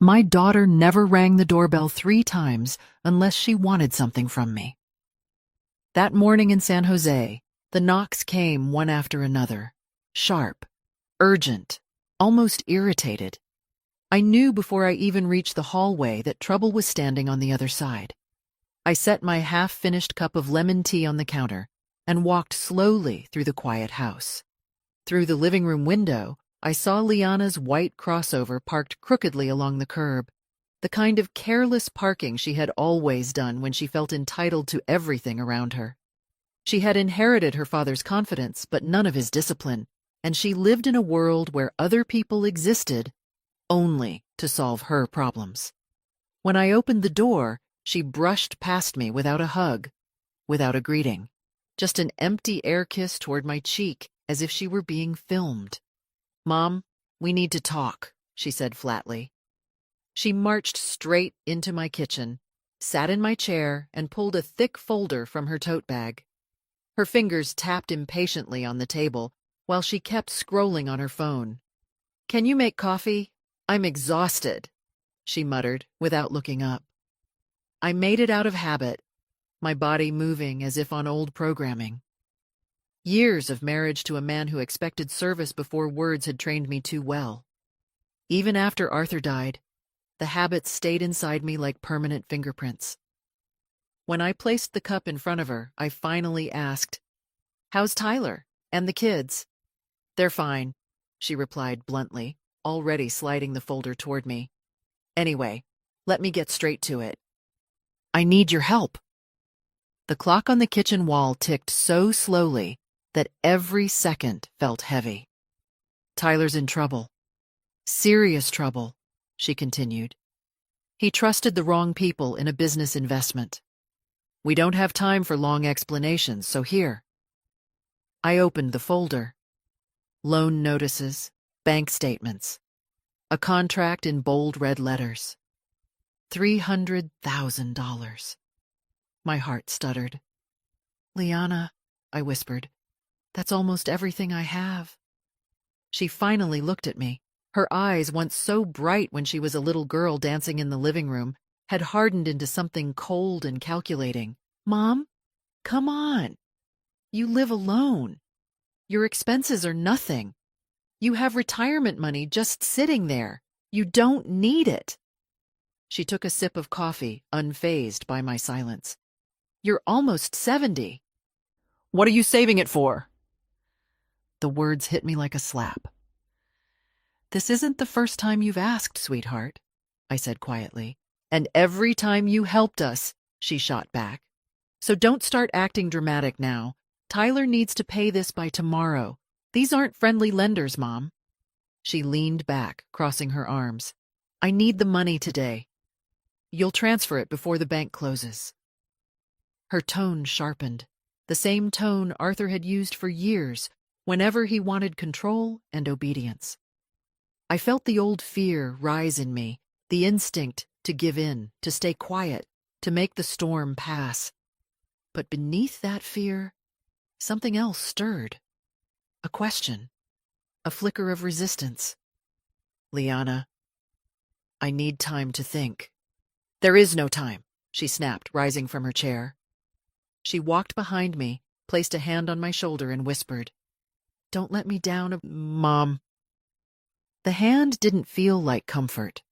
My daughter never rang the doorbell 3 times unless she wanted something from me. That morning in San Jose, the knocks came one after another, sharp, urgent, almost irritated. I knew before I even reached the hallway that trouble was standing on the other side. I set my half-finished cup of lemon tea on the counter and walked slowly through the quiet house. Through the living room window, I saw Liana's white crossover parked crookedly along the curb, the kind of careless parking she had always done when she felt entitled to everything around her. She had inherited her father's confidence, but none of his discipline, and she lived in a world where other people existed only to solve her problems. When I opened the door, she brushed past me without a hug, without a greeting, just an empty air kiss toward my cheek, as if she were being filmed. "Mom, we need to talk," she said flatly. She marched straight into my kitchen, sat in my chair, and pulled a thick folder from her tote bag. Her fingers tapped impatiently on the table while she kept scrolling on her phone. "Can you make coffee? I'm exhausted," she muttered without looking up. I made it out of habit, my body moving as if on old programming. Years of marriage to a man who expected service before words had trained me too well. Even after Arthur died, the habits stayed inside me like permanent fingerprints. When I placed the cup in front of her, I finally asked, "How's Tyler and the kids?" "They're fine," she replied bluntly, already sliding the folder toward me. "Anyway, let me get straight to it. I need your help." The clock on the kitchen wall ticked so slowly that every second felt heavy. "Tyler's in trouble. Serious trouble," she continued. "He trusted the wrong people in a business investment. We don't have time for long explanations, so here." I opened the folder. Loan notices, bank statements, a contract in bold red letters. $300,000. My heart stuttered. "Liana," I whispered, "that's almost everything I have." She finally looked at me. Her eyes, once so bright when she was a little girl dancing in the living room, had hardened into something cold and calculating. "Mom, come on. You live alone. Your expenses are nothing. You have retirement money just sitting there. You don't need it." She took a sip of coffee, unfazed by my silence. "You're almost 70. What are you saving it for?" The words hit me like a slap. "This isn't the first time you've asked, sweetheart," I said quietly. "And every time you helped us," she shot back. "So don't start acting dramatic now. Tyler needs to pay this by tomorrow. These aren't friendly lenders, Mom." She leaned back, crossing her arms. "I need the money today. You'll transfer it before the bank closes." Her tone sharpened, the same tone Arthur had used for years, whenever he wanted control and obedience. I felt the old fear rise in me, the instinct to give in, to stay quiet, to make the storm pass. But beneath that fear, something else stirred. A question, a flicker of resistance. "Liana, I need time to think." "There is no time," she snapped, rising from her chair. She walked behind me, placed a hand on my shoulder, and whispered, "Don't let me down, Mom." The hand didn't feel like comfort.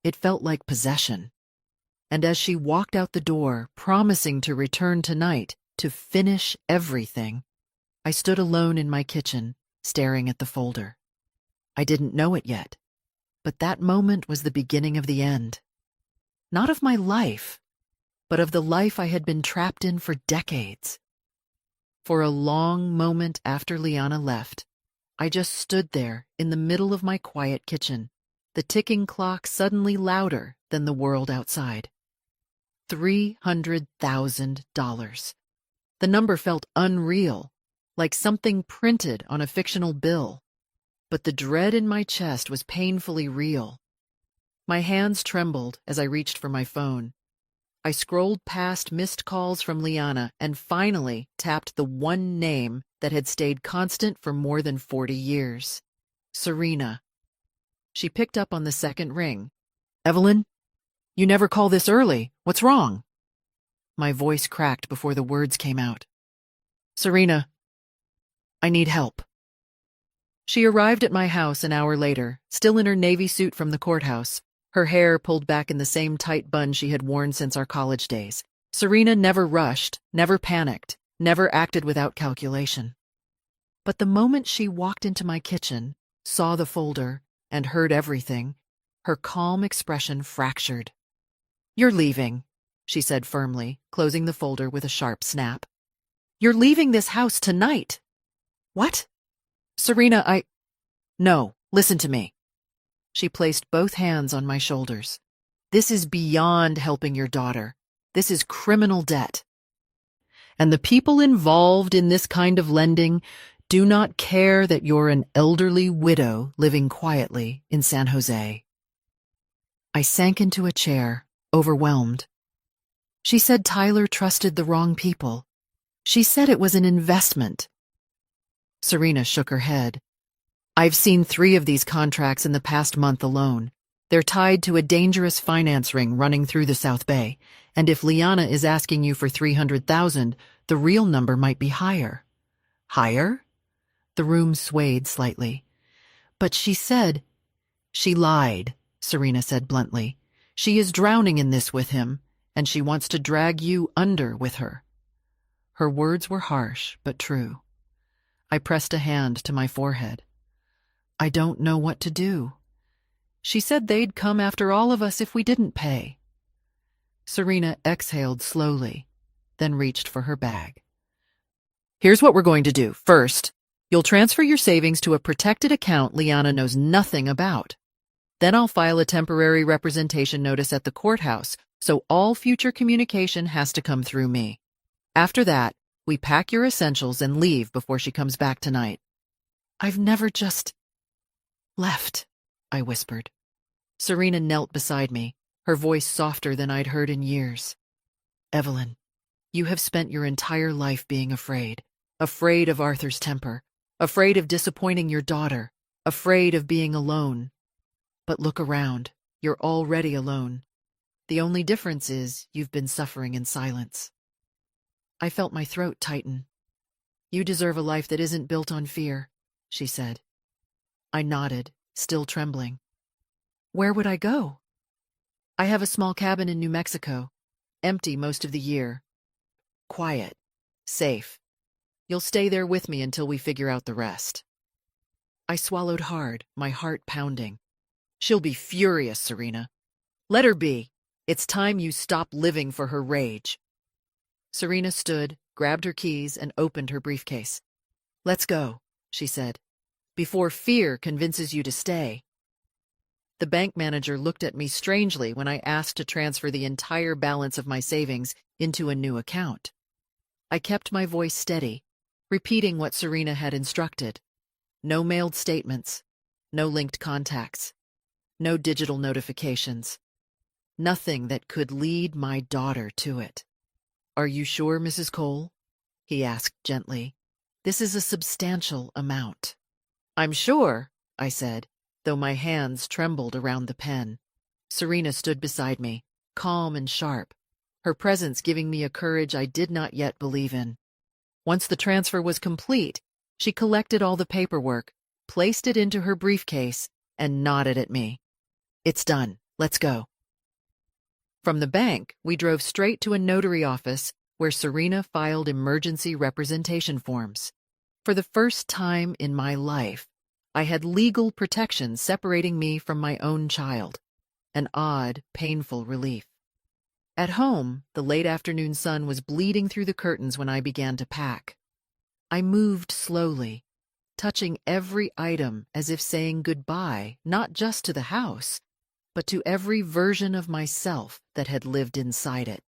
It felt like possession. And as she walked out the door, promising to return tonight to finish everything, I stood alone in my kitchen, staring at the folder. I didn't know it yet, but that moment was the beginning of the end. Not of my life, but of the life I had been trapped in for decades. For a long moment after Liana left, I just stood there in the middle of my quiet kitchen, the ticking clock suddenly louder than the world outside. $300,000. The number felt unreal, like something printed on a fictional bill. But the dread in my chest was painfully real. My hands trembled as I reached for my phone. I scrolled past missed calls from Liana and finally tapped the one name that had stayed constant for more than 40 years. Serena. She picked up on the second ring, Evelyn, you never call this early. What's wrong? My voice cracked before the words came out. Serena, I need help. She arrived at my house an hour later, still in her navy suit from the courthouse, her hair pulled back in the same tight bun she had worn since our college days. Serena never rushed, never panicked, never acted without calculation. But the moment she walked into my kitchen, saw the folder, and heard everything, her calm expression fractured. You're leaving, she said firmly, closing the folder with a sharp snap. You're leaving this house tonight. What? Serena, No, listen to me. She placed both hands on my shoulders. This is beyond helping your daughter. This is criminal debt. And the people involved in this kind of lending do not care that you're an elderly widow living quietly in San Jose. I sank into a chair, overwhelmed. She said Tyler trusted the wrong people. She said it was an investment. Serena shook her head. I've seen 3 of these contracts in the past month alone. They're tied to a dangerous finance ring running through the South Bay, and if Liana is asking you for $300,000, the real number might be higher. Higher? The room swayed slightly. But she lied, Serena said bluntly. She is drowning in this with him, and she wants to drag you under with her. Her words were harsh, but true. I pressed a hand to my forehead. I don't know what to do. She said they'd come after all of us if we didn't pay. Serena exhaled slowly, then reached for her bag. Here's what we're going to do. First, you'll transfer your savings to a protected account Liana knows nothing about. Then I'll file a temporary representation notice at the courthouse, so all future communication has to come through me. After that, we pack your essentials and leave before she comes back tonight. I've never just left, I whispered. Serena knelt beside me, her voice softer than I'd heard in years. Evelyn, you have spent your entire life being afraid of Arthur's temper, afraid of disappointing your daughter, afraid of being alone. But look around, you're already alone. The only difference is you've been suffering in silence. I felt my throat tighten. You deserve a life that isn't built on fear, she said. I nodded, still trembling. Where would I go? I have a small cabin in New Mexico, empty most of the year. Quiet, safe. You'll stay there with me until we figure out the rest. I swallowed hard, my heart pounding. She'll be furious, Serena. Let her be. It's time you stop living for her rage. Serena stood, grabbed her keys, and opened her briefcase. Let's go, she said, before fear convinces you to stay. The bank manager looked at me strangely when I asked to transfer the entire balance of my savings into a new account. I kept my voice steady, repeating what Serena had instructed. No mailed statements, no linked contacts, no digital notifications. Nothing that could lead my daughter to it. Are you sure, Mrs. Cole? He asked gently. This is a substantial amount. I'm sure, I said, though my hands trembled around the pen. Serena stood beside me, calm and sharp, her presence giving me a courage I did not yet believe in. Once the transfer was complete, she collected all the paperwork, placed it into her briefcase, and nodded at me. It's done. Let's go. From the bank, we drove straight to a notary office where Serena filed emergency representation forms. For the first time in my life, I had legal protection separating me from my own child, an odd, painful relief. At home, the late afternoon sun was bleeding through the curtains when I began to pack. I moved slowly, touching every item as if saying goodbye, not just to the house, but to every version of myself that had lived inside it.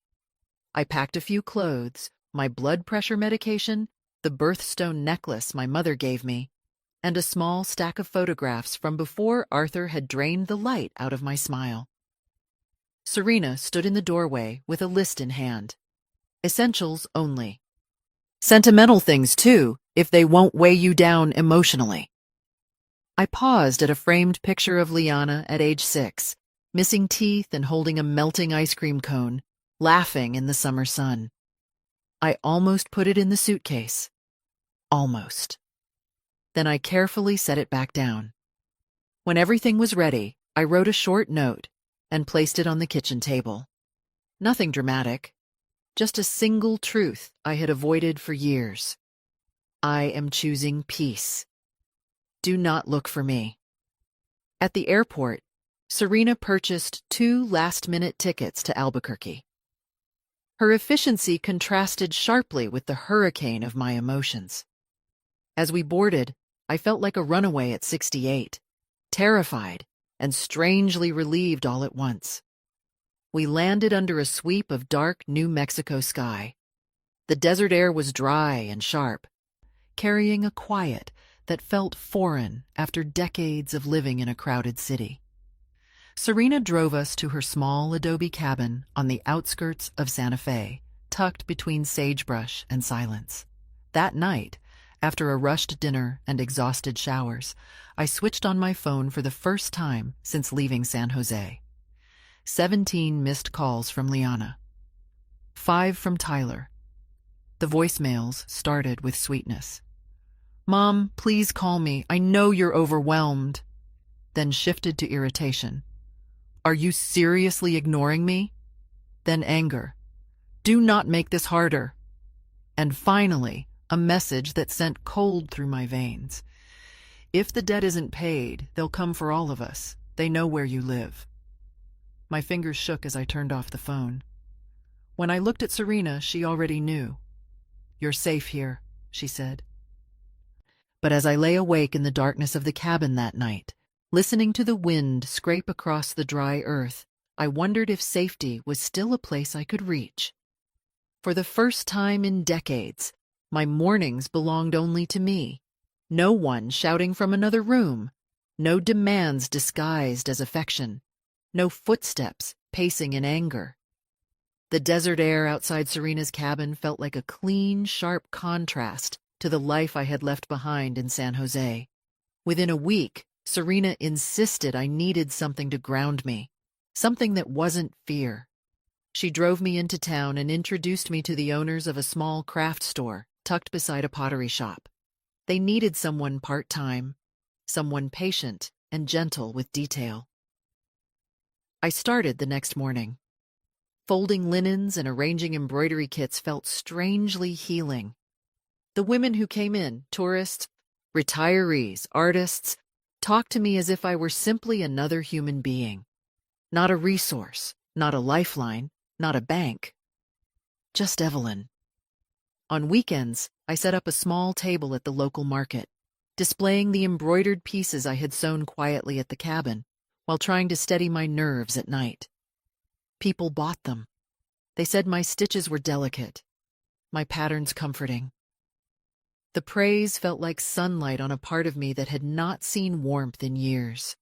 I packed a few clothes, my blood pressure medication, the birthstone necklace my mother gave me, and a small stack of photographs from before Arthur had drained the light out of my smile. Serena stood in the doorway with a list in hand. Essentials only. Sentimental things, too, if they won't weigh you down emotionally. I paused at a framed picture of Liana at age 6, missing teeth and holding a melting ice cream cone, laughing in the summer sun. I almost put it in the suitcase. Almost. Then I carefully set it back down. When everything was ready, I wrote a short note and placed it on the kitchen table. Nothing dramatic, just a single truth I had avoided for years. I am choosing peace. Do not look for me. At the airport, Serena purchased 2 last-minute tickets to Albuquerque. Her efficiency contrasted sharply with the hurricane of my emotions. As we boarded, I felt like a runaway at 68, terrified and strangely relieved all at once. We landed under a sweep of dark New Mexico sky. The desert air was dry and sharp, carrying a quiet that felt foreign after decades of living in a crowded city. Serena drove us to her small adobe cabin on the outskirts of Santa Fe, tucked between sagebrush and silence. That night, after a rushed dinner and exhausted showers, I switched on my phone for the first time since leaving San Jose. 17 missed calls from Liana. 5 from Tyler. The voicemails started with sweetness. "Mom, please call me. I know you're overwhelmed." Then shifted to irritation. "Are you seriously ignoring me?" Then anger. "Do not make this harder." And finally, a message that sent cold through my veins. "If the debt isn't paid, they'll come for all of us. They know where you live." My fingers shook as I turned off the phone. When I looked at Serena, she already knew. "You're safe here," she said. But as I lay awake in the darkness of the cabin that night, listening to the wind scrape across the dry earth, I wondered if safety was still a place I could reach. For the first time in decades, my mornings belonged only to me. No one shouting from another room. No demands disguised as affection. No footsteps pacing in anger. The desert air outside Serena's cabin felt like a clean, sharp contrast to the life I had left behind in San Jose. Within a week, Serena insisted I needed something to ground me, something that wasn't fear. She drove me into town and introduced me to the owners of a small craft store tucked beside a pottery shop. They needed someone part-time, someone patient and gentle with detail. I started the next morning. Folding linens and arranging embroidery kits felt strangely healing. The women who came in, tourists, retirees, artists, talked to me as if I were simply another human being. Not a resource, not a lifeline, not a bank. Just Evelyn. On weekends, I set up a small table at the local market, displaying the embroidered pieces I had sewn quietly at the cabin, while trying to steady my nerves at night. People bought them. They said my stitches were delicate, my patterns comforting. The praise felt like sunlight on a part of me that had not seen warmth in years.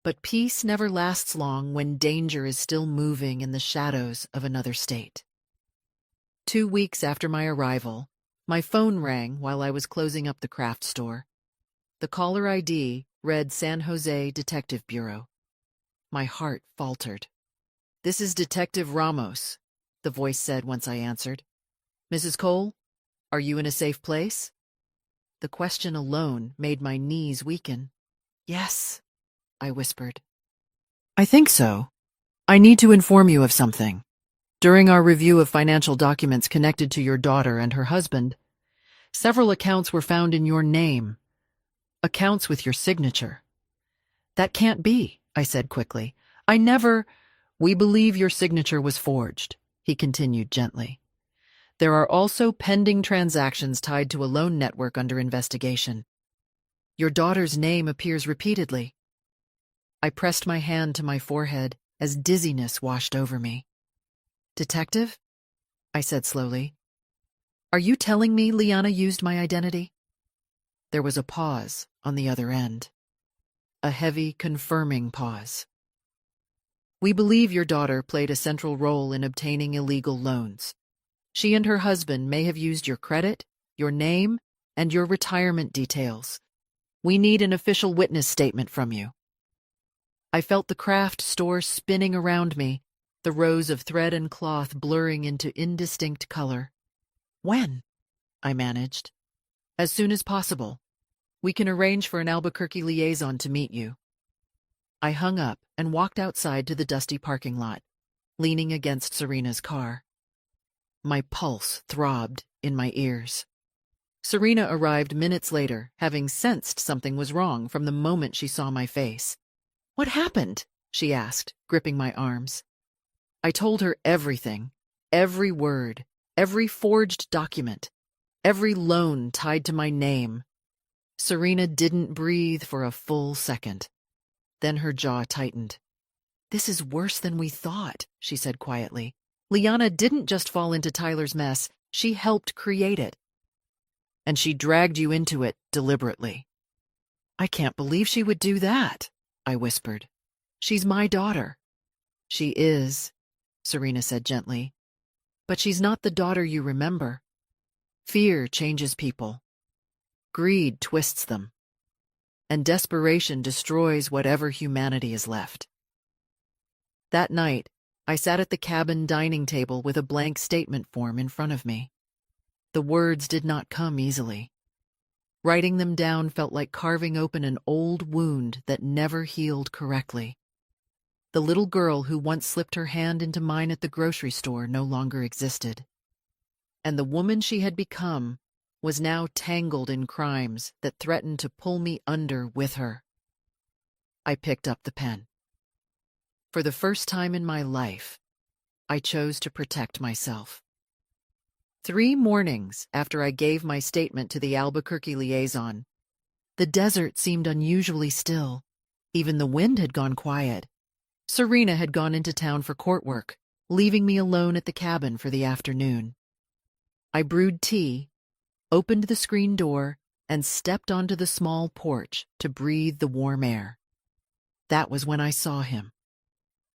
But peace never lasts long when danger is still moving in the shadows of another state. 2 weeks after my arrival, my phone rang while I was closing up the craft store. The caller ID read San Jose Detective Bureau. My heart faltered. "This is Detective Ramos," the voice said once I answered. "Mrs. Cole, are you in a safe place?" The question alone made my knees weaken. "Yes," I whispered. "I think so. I need to inform you of something. During our review of financial documents connected to your daughter and her husband, several accounts were found in your name. Accounts with your signature." "That can't be," I said quickly. "I never—" "We believe your signature was forged," he continued gently. "There are also pending transactions tied to a loan network under investigation. Your daughter's name appears repeatedly." I pressed my hand to my forehead as dizziness washed over me. "Detective?" I said slowly. "Are you telling me Liana used my identity?" There was a pause on the other end. A heavy, confirming pause. "We believe your daughter played a central role in obtaining illegal loans. She and her husband may have used your credit, your name, and your retirement details. We need an official witness statement from you." I felt the craft store spinning around me, the rows of thread and cloth blurring into indistinct color. When? I managed. As soon as possible. We can arrange for an Albuquerque liaison to meet you. I hung up and walked outside to the dusty parking lot, leaning against Serena's car. My pulse throbbed in my ears. Serena arrived minutes later, having sensed something was wrong from the moment she saw my face. "What happened?" she asked, gripping my arms. I told her everything, every word, every forged document, every loan tied to my name. Serena didn't breathe for a full second. Then her jaw tightened. "This is worse than we thought," she said quietly. "Liana didn't just fall into Tyler's mess, she helped create it. And she dragged you into it deliberately." "I can't believe she would do that," I whispered. "She's my daughter." "She is," Serena said gently. "But she's not the daughter you remember. Fear changes people. Greed twists them. And desperation destroys whatever humanity is left." That night, I sat at the cabin dining table with a blank statement form in front of me. The words did not come easily. Writing them down felt like carving open an old wound that never healed correctly. The little girl who once slipped her hand into mine at the grocery store no longer existed. And the woman she had become was now tangled in crimes that threatened to pull me under with her. I picked up the pen. For the first time in my life, I chose to protect myself. 3 mornings after I gave my statement to the Albuquerque liaison, the desert seemed unusually still. Even the wind had gone quiet. Serena had gone into town for court work, leaving me alone at the cabin for the afternoon. I brewed tea, opened the screen door, and stepped onto the small porch to breathe the warm air. That was when I saw him.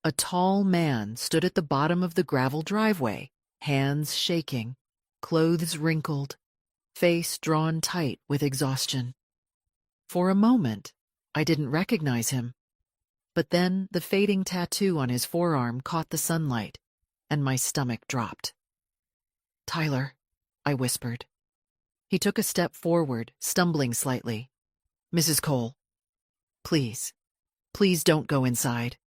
A tall man stood at the bottom of the gravel driveway, hands shaking, clothes wrinkled, face drawn tight with exhaustion. For a moment, I didn't recognize him. But then the fading tattoo on his forearm caught the sunlight, and my stomach dropped. "Tyler," I whispered. He took a step forward, stumbling slightly. "Mrs. Cole, please, please don't go inside."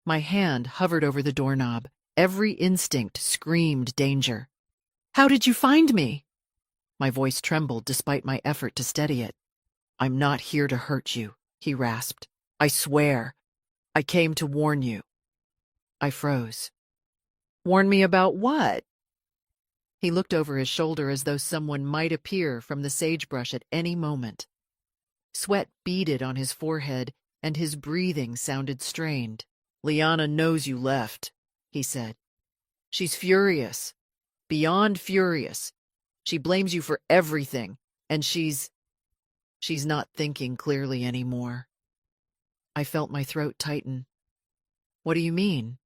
My hand hovered over the doorknob. Every instinct screamed danger. "How did you find me?" My voice trembled despite my effort to steady it. "I'm not here to hurt you," he rasped. "I swear. I came to warn you." I froze. "Warn me about what?" He looked over his shoulder as though someone might appear from the sagebrush at any moment. Sweat beaded on his forehead, and his breathing sounded strained. "Liana knows you left," he said. "She's furious. Beyond furious. She blames you for everything, and she's not thinking clearly anymore." I felt my throat tighten. "What do you mean?"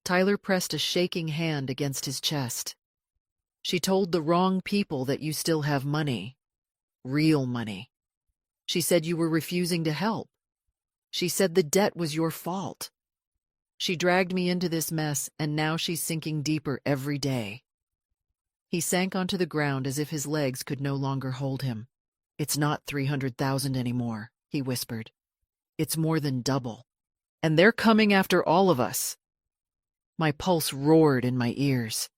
Tyler pressed a shaking hand against his chest. "She told the wrong people that you still have money. Real money. She said you were refusing to help. She said the debt was your fault. She dragged me into this mess, and now she's sinking deeper every day." He sank onto the ground as if his legs could no longer hold him. "It's not 300,000 anymore," he whispered. "It's more than double. And they're coming after all of us." My pulse roared in my ears.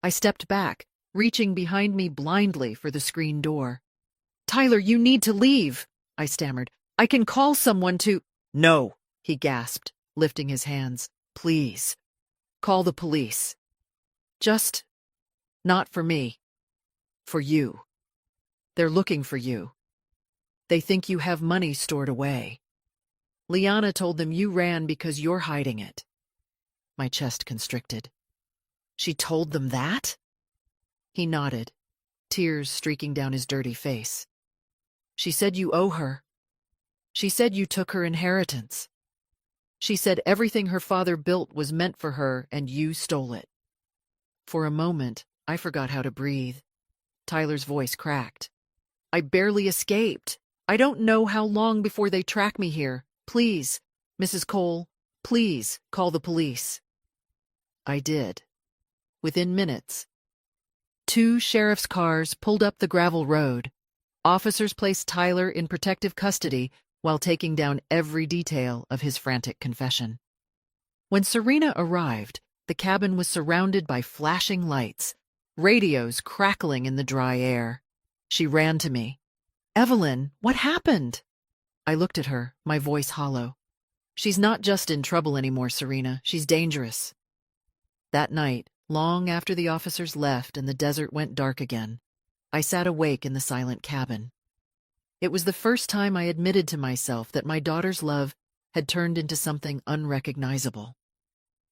I stepped back, reaching behind me blindly for the screen door. "Tyler, you need to leave," I stammered. "I can call someone to—" "No," he gasped, lifting his hands. "Please. Call the police. Just not for me. For you. They're looking for you. They think you have money stored away. Liana told them you ran because you're hiding it." My chest constricted. "She told them that?" He nodded, tears streaking down his dirty face. "She said you owe her. She said you took her inheritance. She said everything her father built was meant for her and you stole it." For a moment, I forgot how to breathe. Tyler's voice cracked. "I barely escaped. I don't know how long before they track me here. Please, Mrs. Cole, please call the police. I did. Within minutes, 2 sheriff's cars pulled up the gravel road. Officers placed Tyler in protective custody while taking down every detail of his frantic confession. When Serena arrived, the cabin was surrounded by flashing lights, radios crackling in the dry air. She ran to me. "Evelyn, what happened?" I looked at her, my voice hollow. "She's not just in trouble anymore, Serena. She's dangerous." That night, long after the officers left and the desert went dark again, I sat awake in the silent cabin. It was the first time I admitted to myself that my daughter's love had turned into something unrecognizable,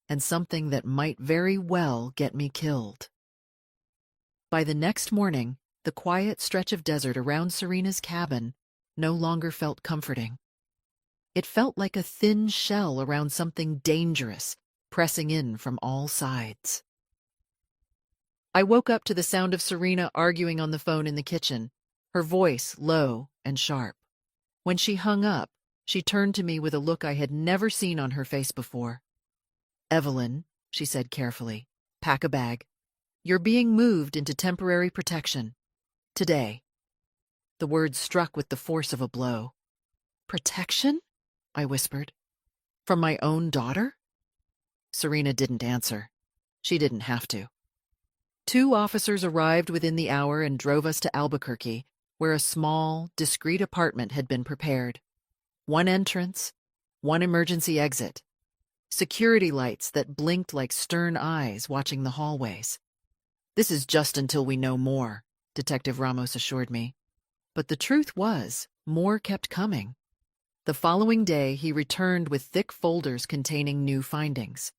and something that might very well get me killed. By the next morning, the quiet stretch of desert around Serena's cabin no longer felt comforting. It felt like a thin shell around something dangerous, pressing in from all sides. I woke up to the sound of Serena arguing on the phone in the kitchen, her voice low and sharp. When she hung up, she turned to me with a look I had never seen on her face before. "Evelyn," she said carefully, "pack a bag. You're being moved into temporary protection. Today." The words struck with the force of a blow. "Protection?" I whispered. "From my own daughter?" Serena didn't answer. She didn't have to. 2 officers arrived within the hour and drove us to Albuquerque, where a small, discreet apartment had been prepared. 1 entrance, 1 emergency exit. Security lights that blinked like stern eyes watching the hallways. "This is just until we know more," Detective Ramos assured me. But the truth was, more kept coming. The following day, he returned with thick folders containing new findings.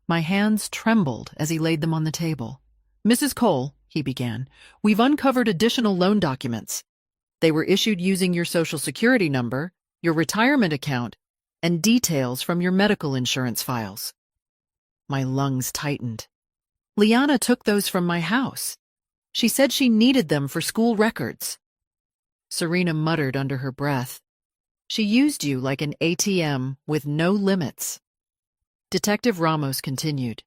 My hands trembled as he laid them on the table. "Mrs. Cole," he began, "we've uncovered additional loan documents. They were issued using your Social Security number, your retirement account, and details from your medical insurance files." My lungs tightened. "Liana took those from my house. She said she needed them for school records." Serena muttered under her breath. "She used you like an ATM with no limits." Detective Ramos continued.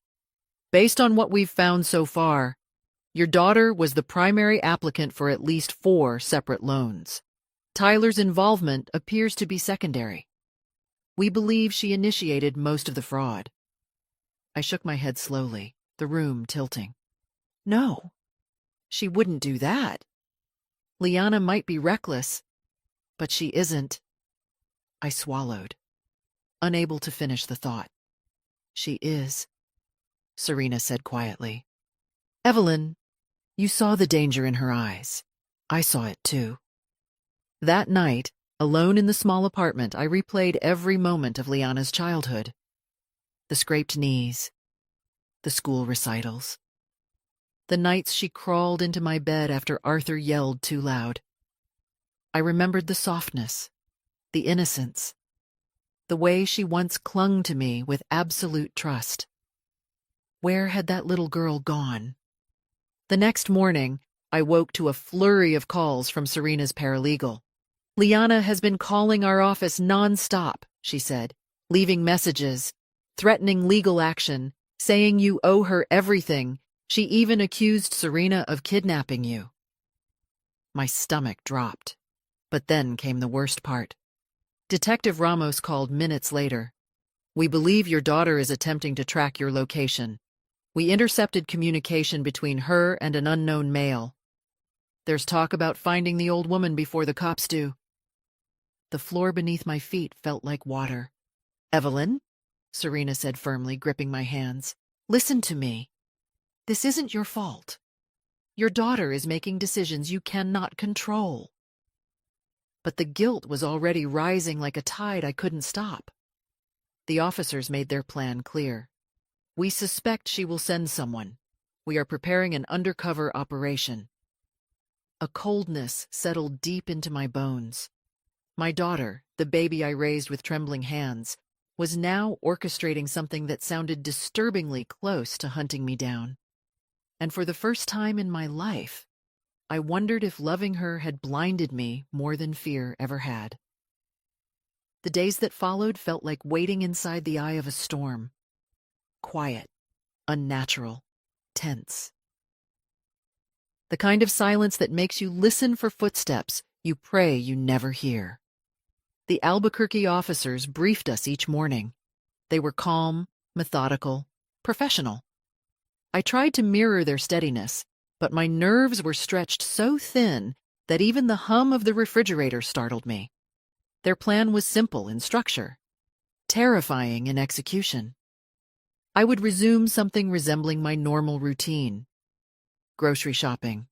"Based on what we've found so far, your daughter was the primary applicant for at least 4 separate loans. Tyler's involvement appears to be secondary. We believe she initiated most of the fraud." I shook my head slowly, the room tilting. "No, she wouldn't do that. Liana might be reckless, but she isn't." I swallowed, unable to finish the thought. "She is," Serena said quietly. "Evelyn, you saw the danger in her eyes. I saw it too." That night, alone in the small apartment, I replayed every moment of Liana's childhood. The scraped knees, the school recitals, the nights she crawled into my bed after Arthur yelled too loud. I remembered the softness, the innocence, the way she once clung to me with absolute trust. Where had that little girl gone? The next morning, I woke to a flurry of calls from Serena's paralegal. "Liana has been calling our office non-stop," she said, "leaving messages, threatening legal action, saying you owe her everything. She even accused Serena of kidnapping you." My stomach dropped. But then came the worst part. Detective Ramos called minutes later. "We believe your daughter is attempting to track your location. We intercepted communication between her and an unknown male. There's talk about finding the old woman before the cops do." The floor beneath my feet felt like water. "Evelyn," Serena said firmly, gripping my hands, "listen to me. This isn't your fault. Your daughter is making decisions you cannot control." But the guilt was already rising like a tide I couldn't stop. The officers made their plan clear. "We suspect she will send someone. We are preparing an undercover operation." A coldness settled deep into my bones. My daughter, the baby I raised with trembling hands, was now orchestrating something that sounded disturbingly close to hunting me down. And for the first time in my life, I wondered if loving her had blinded me more than fear ever had. The days that followed felt like waiting inside the eye of a storm. Quiet, unnatural, tense. The kind of silence that makes you listen for footsteps you pray you never hear. The Albuquerque officers briefed us each morning. They were calm, methodical, professional. I tried to mirror their steadiness, but my nerves were stretched so thin that even the hum of the refrigerator startled me. Their plan was simple in structure, terrifying in execution. I would resume something resembling my normal routine: grocery shopping,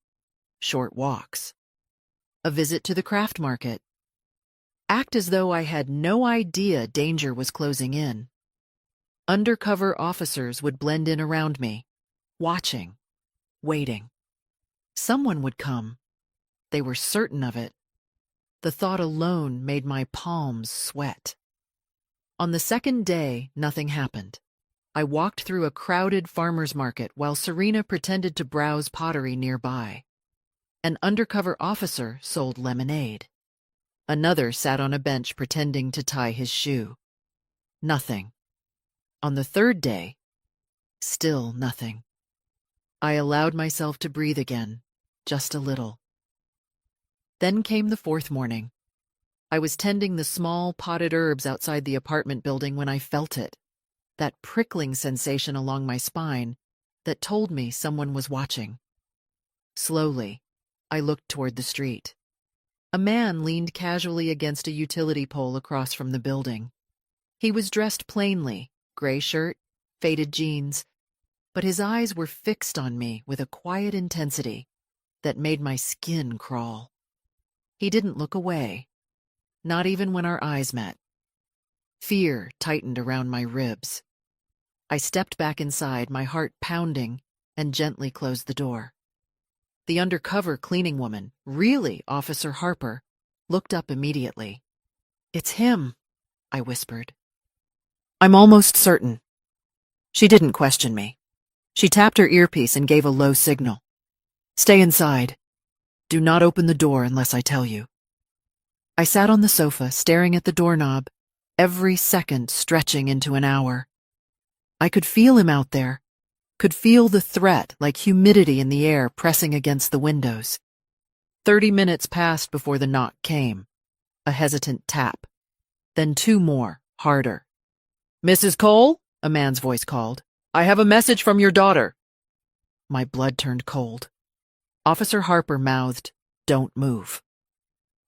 short walks, a visit to the craft market. Act as though I had no idea danger was closing in. Undercover officers would blend in around me, watching, waiting. Someone would come. They were certain of it. The thought alone made my palms sweat. On the second day, nothing happened. I walked through a crowded farmer's market while Serena pretended to browse pottery nearby. An undercover officer sold lemonade. Another sat on a bench pretending to tie his shoe. Nothing. On the third day, still nothing. I allowed myself to breathe again, just a little. Then came the fourth morning. I was tending the small potted herbs outside the apartment building when I felt it, that prickling sensation along my spine that told me someone was watching. Slowly, I looked toward the street. A man leaned casually against a utility pole across from the building. He was dressed plainly, gray shirt, faded jeans, but his eyes were fixed on me with a quiet intensity that made my skin crawl. He didn't look away, not even when our eyes met. Fear tightened around my ribs. I stepped back inside, my heart pounding, and gently closed the door. The undercover cleaning woman, really Officer Harper, looked up immediately. "It's him," I whispered. "I'm almost certain." She didn't question me. She tapped her earpiece and gave a low signal. "Stay inside. Do not open the door unless I tell you." I sat on the sofa, staring at the doorknob, every second stretching into an hour. I could feel him out there, could feel the threat like humidity in the air pressing against the windows. 30 minutes passed before the knock came. A hesitant tap. Then two more, harder. "Mrs. Cole?" a man's voice called. "I have a message from your daughter." My blood turned cold. Officer Harper mouthed, "Don't move."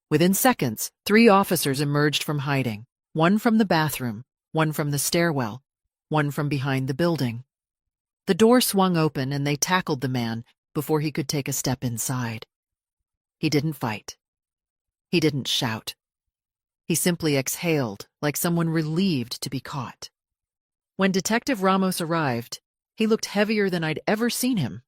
Within seconds, 3 officers emerged from hiding, one from the bathroom, one from the stairwell, one from behind the building. The door swung open and they tackled the man before he could take a step inside. He didn't fight. He didn't shout. He simply exhaled like someone relieved to be caught. When Detective Ramos arrived, he looked heavier than I'd ever seen him.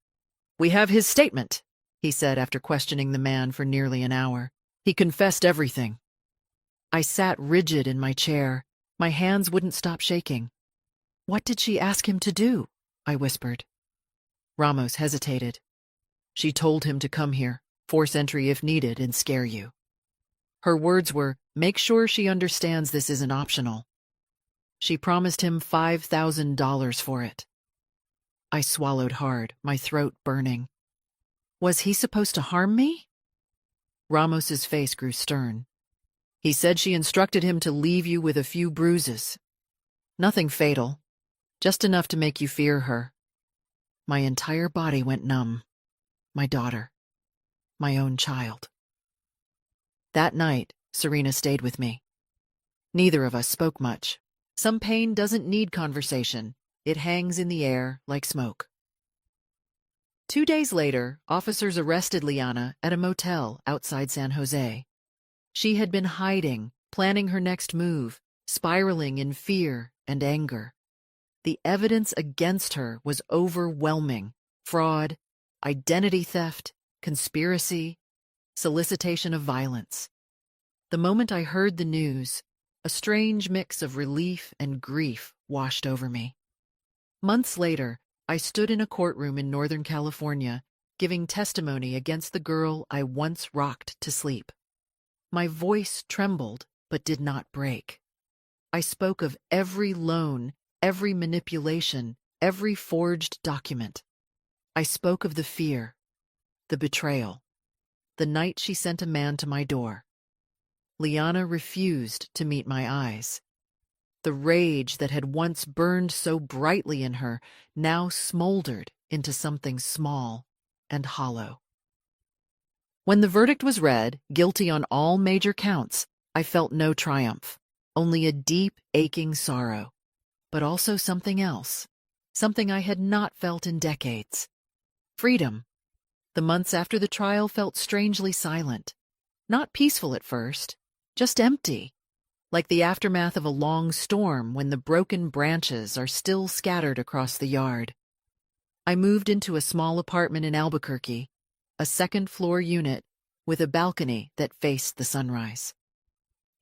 "We have his statement," he said after questioning the man for nearly an hour. "He confessed everything." I sat rigid in my chair. My hands wouldn't stop shaking. "What did she ask him to do?" I whispered. Ramos hesitated. "She told him to come here, force entry if needed, and scare you." Her words were, "Make sure she understands this isn't optional." She promised him $5,000 for it. I swallowed hard, my throat burning. Was he supposed to harm me? Ramos's face grew stern. "He said she instructed him to leave you with a few bruises. Nothing fatal, just enough to make you fear her." My entire body went numb. My daughter. My own child. That night, Serena stayed with me. Neither of us spoke much. Some pain doesn't need conversation. It hangs in the air like smoke. 2 days later, officers arrested Liana at a motel outside San Jose. She had been hiding, planning her next move, spiraling in fear and anger. The evidence against her was overwhelming: fraud, identity theft, conspiracy, solicitation of violence. The moment I heard the news, a strange mix of relief and grief washed over me. Months later, I stood in a courtroom in Northern California, giving testimony against the girl I once rocked to sleep. My voice trembled but did not break. I spoke of every loan, every manipulation, every forged document. I spoke of the fear, the betrayal, the night she sent a man to my door. Liana refused to meet my eyes. The rage that had once burned so brightly in her now smoldered into something small and hollow. When the verdict was read, guilty on all major counts, I felt no triumph, only a deep, aching sorrow, but also something else, something I had not felt in decades. Freedom. The months after the trial felt strangely silent. Not peaceful at first, just empty, like the aftermath of a long storm when the broken branches are still scattered across the yard. I moved into a small apartment in Albuquerque, a second-floor unit with a balcony that faced the sunrise.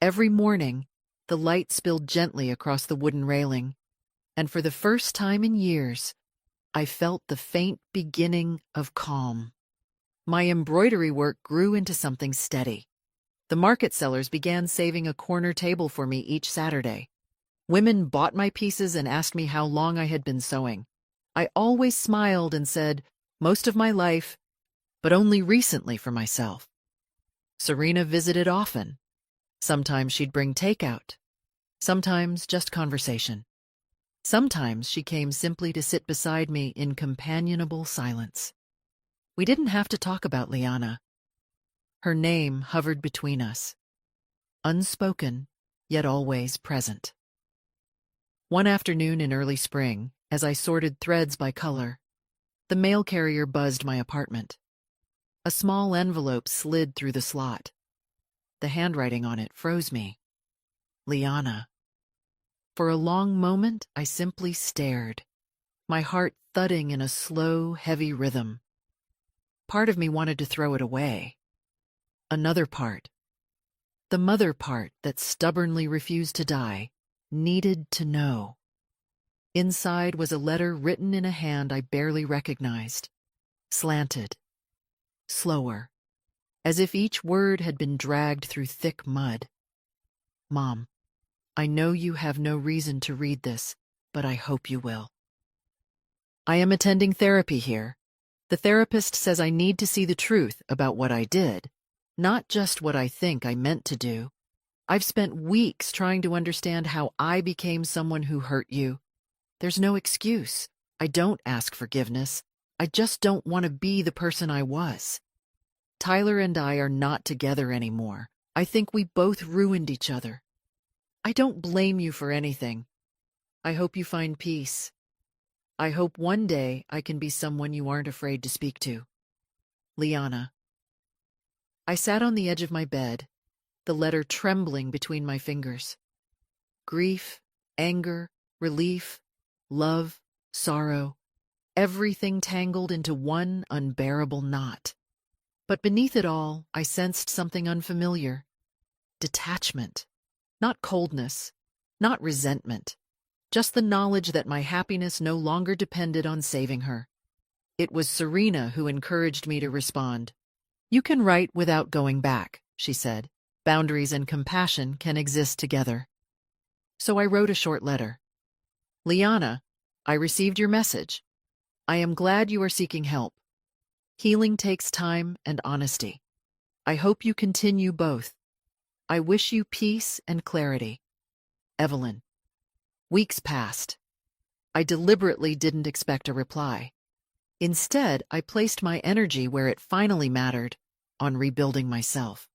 Every morning, the light spilled gently across the wooden railing, and for the first time in years, I felt the faint beginning of calm. My embroidery work grew into something steady. The market sellers began saving a corner table for me each Saturday. Women bought my pieces and asked me how long I had been sewing. I always smiled and said, most of my life, but only recently for myself. Serena visited often. Sometimes she'd bring takeout. Sometimes just conversation. Sometimes she came simply to sit beside me in companionable silence. We didn't have to talk about Liana. Her name hovered between us, unspoken, yet always present. One afternoon in early spring, as I sorted threads by color, the mail carrier buzzed my apartment. A small envelope slid through the slot. The handwriting on it froze me. Liana. For a long moment, I simply stared, my heart thudding in a slow, heavy rhythm. Part of me wanted to throw it away. Another part, the mother part that stubbornly refused to die, needed to know. Inside was a letter written in a hand I barely recognized, slanted, slower, as if each word had been dragged through thick mud. Mom, I know you have no reason to read this, but I hope you will. I am attending therapy here. The therapist says I need to see the truth about what I did, not just what I think I meant to do. I've spent weeks trying to understand how I became someone who hurt you. There's no excuse. I don't ask forgiveness. I just don't want to be the person I was. Tyler and I are not together anymore. I think we both ruined each other. I don't blame you for anything. I hope you find peace. I hope one day I can be someone you aren't afraid to speak to. Liana. I sat on the edge of my bed, the letter trembling between my fingers. Grief, anger, relief, love, sorrow, everything tangled into one unbearable knot. But beneath it all, I sensed something unfamiliar. Detachment. Not coldness, not resentment. Just the knowledge that my happiness no longer depended on saving her. It was Serena who encouraged me to respond. You can write without going back, she said. Boundaries and compassion can exist together. So I wrote a short letter. Liana, I received your message. I am glad you are seeking help. Healing takes time and honesty. I hope you continue both. I wish you peace and clarity. Evelyn. Weeks passed. I deliberately didn't expect a reply. Instead, I placed my energy where it finally mattered, on rebuilding myself.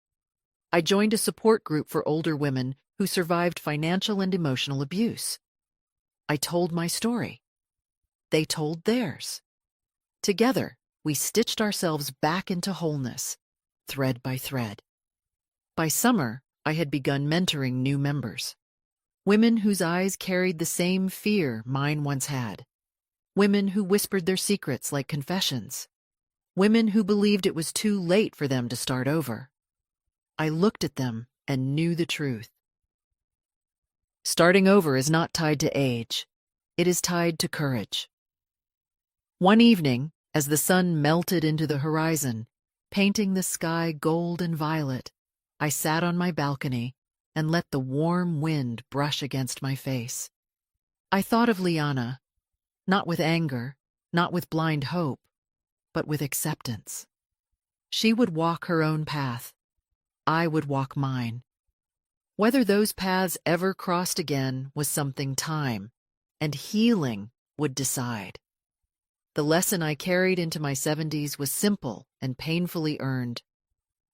I joined a support group for older women who survived financial and emotional abuse. I told my story. They told theirs. Together, we stitched ourselves back into wholeness, thread by thread. By summer, I had begun mentoring new members. Women whose eyes carried the same fear mine once had. Women who whispered their secrets like confessions. Women who believed it was too late for them to start over. I looked at them and knew the truth. Starting over is not tied to age. It is tied to courage. One evening, as the sun melted into the horizon, painting the sky gold and violet, I sat on my balcony, and let the warm wind brush against my face. I thought of Liana, not with anger, not with blind hope, but with acceptance. She would walk her own path. I would walk mine. Whether those paths ever crossed again was something time and healing would decide. The lesson I carried into my 70s was simple and painfully earned.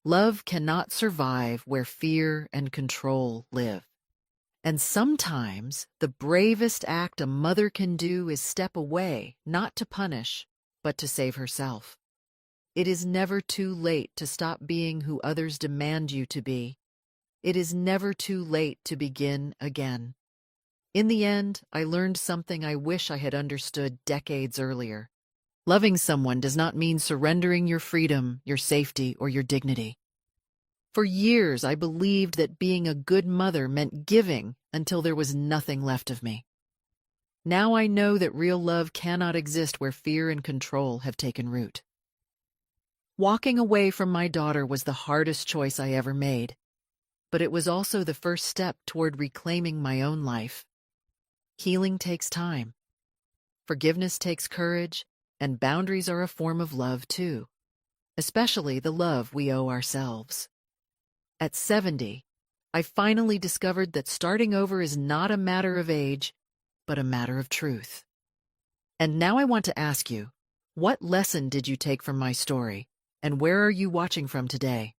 Love cannot survive where fear and control live. And sometimes the bravest act a mother can do is step away, not to punish, but to save herself. It is never too late to stop being who others demand you to be. It is never too late to begin again. In the end, I learned something I wish I had understood decades earlier. Loving someone does not mean surrendering your freedom, your safety, or your dignity. For years, I believed that being a good mother meant giving until there was nothing left of me. Now I know that real love cannot exist where fear and control have taken root. Walking away from my daughter was the hardest choice I ever made, but it was also the first step toward reclaiming my own life. Healing takes time. Forgiveness takes courage, and boundaries are a form of love too, especially the love we owe ourselves. At 70, I finally discovered that starting over is not a matter of age, but a matter of truth. And now I want to ask you, what lesson did you take from my story, and where are you watching from today?